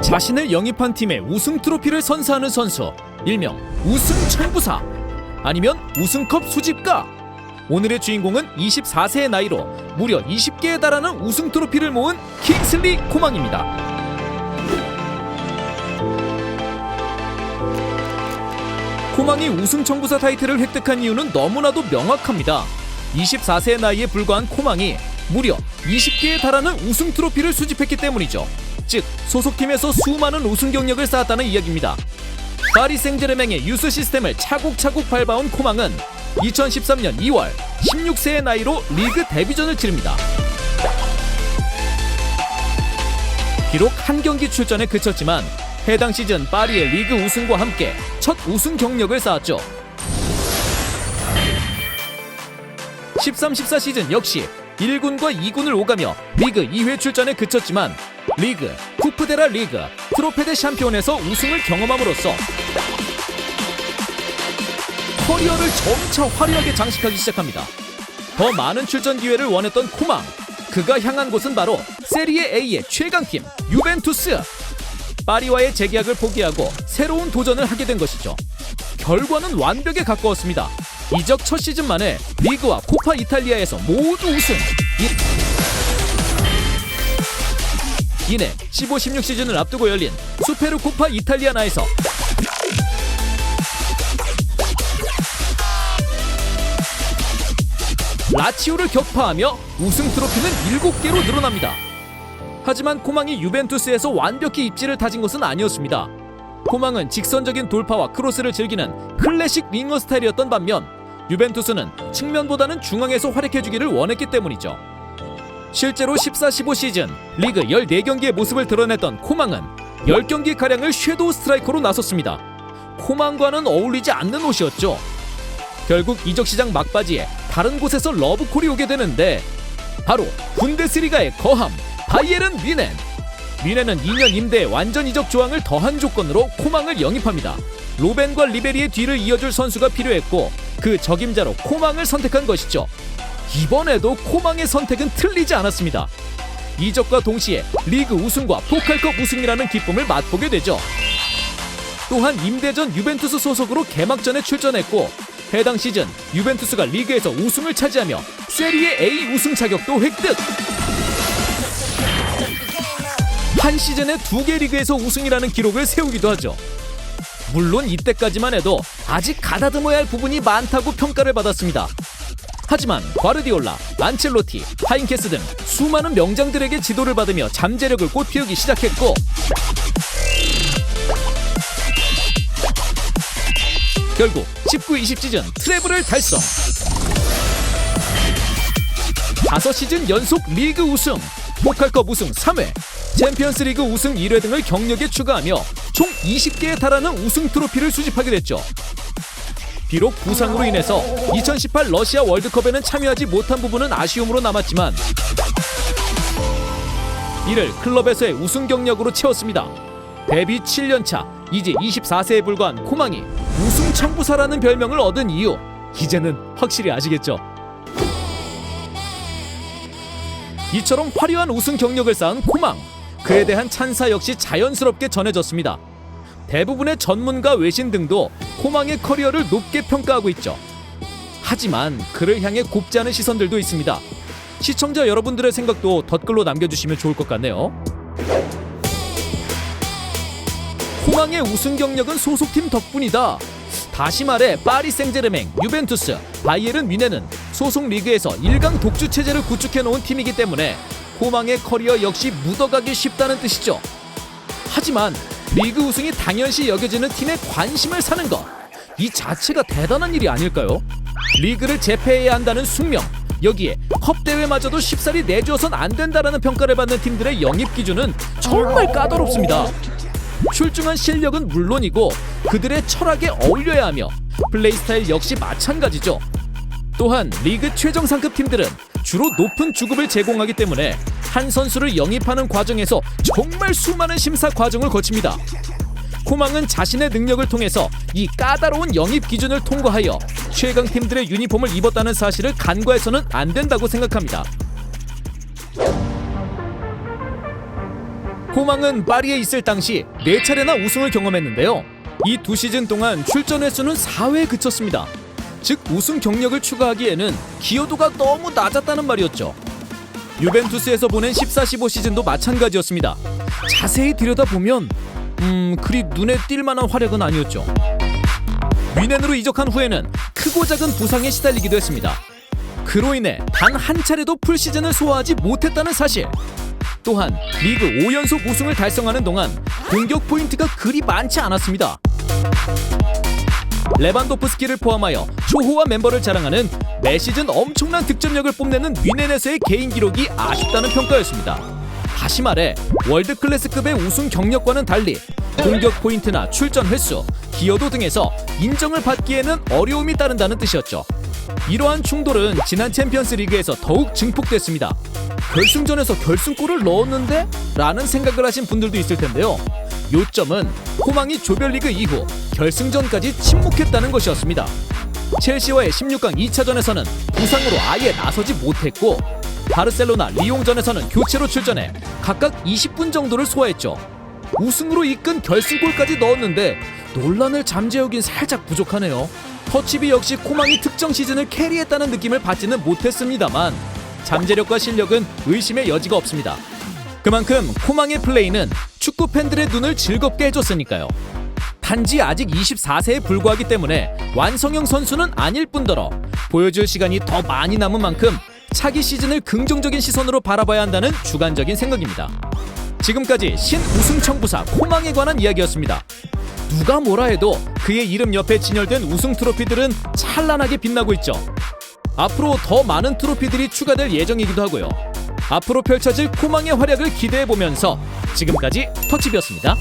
자신을 영입한 팀의 우승 트로피를 선사하는 선수, 일명 우승 청부사, 아니면 우승컵 수집가. 오늘의 주인공은 24세의 나이로 무려 20개에 달하는 우승 트로피를 모은 킹슬리 코망입니다. 코망이 우승 청부사 타이틀을 획득한 이유는 너무나도 명확합니다. 24세의 나이에 불과한 코망이 무려 20개에 달하는 우승 트로피를 수집했기 때문이죠. 즉 소속팀에서 수많은 우승 경력을 쌓았다는 이야기입니다. 파리 생제르맹의 유스 시스템을 차곡차곡 밟아온 코망은 2013년 2월 16세의 나이로 리그 데뷔전을 치릅니다. 비록 한 경기 출전에 그쳤지만 해당 시즌 파리의 리그 우승과 함께 첫 우승 경력을 쌓았죠. 13-14 시즌 역시 1군과 2군을 오가며 리그 2회 출전에 그쳤지만 리그, 쿠프데라 리그, 트로페데 샴피온에서 우승을 경험함으로써 커리어를 점차 화려하게 장식하기 시작합니다. 더 많은 출전 기회를 원했던 코망, 그가 향한 곳은 바로 세리에 A의 최강팀 유벤투스. 파리와의 재계약을 포기하고 새로운 도전을 하게 된 것이죠. 결과는 완벽에 가까웠습니다. 이적 첫 시즌 만에 리그와 코파 이탈리아에서 모두 우승. 이내 15-16 시즌을 앞두고 열린 수페르코파 이탈리아나에서 라치오를 격파하며 우승 트로피는 7개로 늘어납니다. 하지만 코망이 유벤투스에서 완벽히 입지를 다진 것은 아니었습니다. 코망은 직선적인 돌파와 크로스를 즐기는 클래식 윙어 스타일이었던 반면 유벤투스는 측면보다는 중앙에서 활약해주기를 원했기 때문이죠. 실제로 14-15 시즌 리그 14경기의 모습을 드러냈던 코망은 10경기가량을 섀도우 스트라이커로 나섰습니다. 코망과는 어울리지 않는 옷이었죠. 결국 이적시장 막바지에 다른 곳에서 러브콜이 오게 되는데 바로 분데스리가의 거함 바이에른 뮌헨. 뮌헨은 2년 임대의 완전 이적 조항을 더한 조건으로 코망을 영입합니다. 로벤과 리베리의 뒤를 이어줄 선수가 필요했고 그 적임자로 코망을 선택한 것이죠. 이번에도 코망의 선택은 틀리지 않았습니다. 이적과 동시에 리그 우승과 포칼컵 우승이라는 기쁨을 맛보게 되죠. 또한 임대 전 유벤투스 소속으로 개막전에 출전했고 해당 시즌 유벤투스가 리그에서 우승을 차지하며 세리에 A 우승 자격도 획득! 한 시즌에 2개 리그에서 우승이라는 기록을 세우기도 하죠. 물론 이때까지만 해도 아직 가다듬어야 할 부분이 많다고 평가를 받았습니다. 하지만 과르디올라, 안첼로티, 하인케스 등 수많은 명장들에게 지도를 받으며 잠재력을 꽃피우기 시작했고 결국 19-20 시즌 트래블을 달성. 5시즌 연속 리그 우승, 포칼컵 우승 3회, 챔피언스리그 우승 1회 등을 경력에 추가하며 총 20개에 달하는 우승 트로피를 수집하게 됐죠. 비록 부상으로 인해서 2018 러시아 월드컵에는 참여하지 못한 부분은 아쉬움으로 남았지만 이를 클럽에서의 우승 경력으로 채웠습니다. 데뷔 7년차, 이제 24세에 불과한 코망이 우승 청부사라는 별명을 얻은 이유, 이제는 확실히 아시겠죠? 이처럼 화려한 우승 경력을 쌓은 코망, 그에 대한 찬사 역시 자연스럽게 전해졌습니다. 대부분의 전문가 외신 등도 코망의 커리어를 높게 평가하고 있죠. 하지만 그를 향해 곱지 않은 시선들도 있습니다. 시청자 여러분들의 생각도 댓글로 남겨주시면 좋을 것 같네요. 코망의 우승 경력은 소속팀 덕분이다. 다시 말해 파리 생제르맹, 유벤투스, 바이에른 뮌헨은 소속 리그에서 1강 독주 체제를 구축해놓은 팀이기 때문에 코망의 커리어 역시 묻어가기 쉽다는 뜻이죠. 하지만 리그 우승이 당연시 여겨지는 팀에 관심을 사는 것, 이 자체가 대단한 일이 아닐까요? 리그를 재패해야 한다는 숙명, 여기에 컵 대회마저도 쉽사리 내주어선 안 된다라는 평가를 받는 팀들의 영입 기준은 정말 까다롭습니다. 출중한 실력은 물론이고 그들의 철학에 어울려야 하며 플레이 스타일 역시 마찬가지죠. 또한 리그 최정상급 팀들은 주로 높은 주급을 제공하기 때문에 한 선수를 영입하는 과정에서 정말 수많은 심사 과정을 거칩니다. 코망은 자신의 능력을 통해서 이 까다로운 영입 기준을 통과하여 최강 팀들의 유니폼을 입었다는 사실을 간과해서는 안 된다고 생각합니다. 코망은 파리에 있을 당시 4차례나 우승을 경험했는데요. 이 2시즌 동안 출전 횟수는 4회에 그쳤습니다. 즉 우승 경력을 추가하기에는 기여도가 너무 낮았다는 말이었죠. 유벤투스에서 보낸 14-15 시즌도 마찬가지였습니다. 자세히 들여다보면 그리 눈에 띌 만한 활약은 아니었죠. 뮌헨으로 이적한 후에는 크고 작은 부상에 시달리기도 했습니다. 그로 인해 단 한 차례도 풀시즌을 소화하지 못했다는 사실. 또한 리그 5연속 우승을 달성하는 동안 공격 포인트가 그리 많지 않았습니다. 레반도프스키를 포함하여 초호화 멤버를 자랑하는 매 시즌 엄청난 득점력을 뽐내는 뮌헨에서의 개인 기록이 아쉽다는 평가였습니다. 다시 말해 월드 클래스급의 우승 경력과는 달리 공격 포인트나 출전 횟수, 기여도 등에서 인정을 받기에는 어려움이 따른다는 뜻이었죠. 이러한 충돌은 지난 챔피언스 리그에서 더욱 증폭됐습니다. 결승전에서 결승골을 넣었는데? 라는 생각을 하신 분들도 있을 텐데요. 요점은 코망이 조별리그 이후 결승전까지 침묵했다는 것이었습니다. 첼시와의 16강 2차전에서는 부상으로 아예 나서지 못했고 바르셀로나 리옹전에서는 교체로 출전해 각각 20분 정도를 소화했죠. 우승으로 이끈 결승골까지 넣었는데 논란을 잠재우긴 살짝 부족하네요. 터치비 역시 코망이 특정 시즌을 캐리했다는 느낌을 받지는 못했습니다만 잠재력과 실력은 의심의 여지가 없습니다. 그만큼 코망의 플레이는 축구 팬들의 눈을 즐겁게 해줬으니까요. 단지 아직 24세에 불과하기 때문에 완성형 선수는 아닐 뿐더러 보여줄 시간이 더 많이 남은 만큼 차기 시즌을 긍정적인 시선으로 바라봐야 한다는 주관적인 생각입니다. 지금까지 신우승 청부사 코망에 관한 이야기였습니다. 누가 뭐라 해도 그의 이름 옆에 진열된 우승 트로피들은 찬란하게 빛나고 있죠. 앞으로 더 많은 트로피들이 추가될 예정이기도 하고요. 앞으로 펼쳐질 코망의 활약을 기대해보면서 지금까지 터치비였습니다.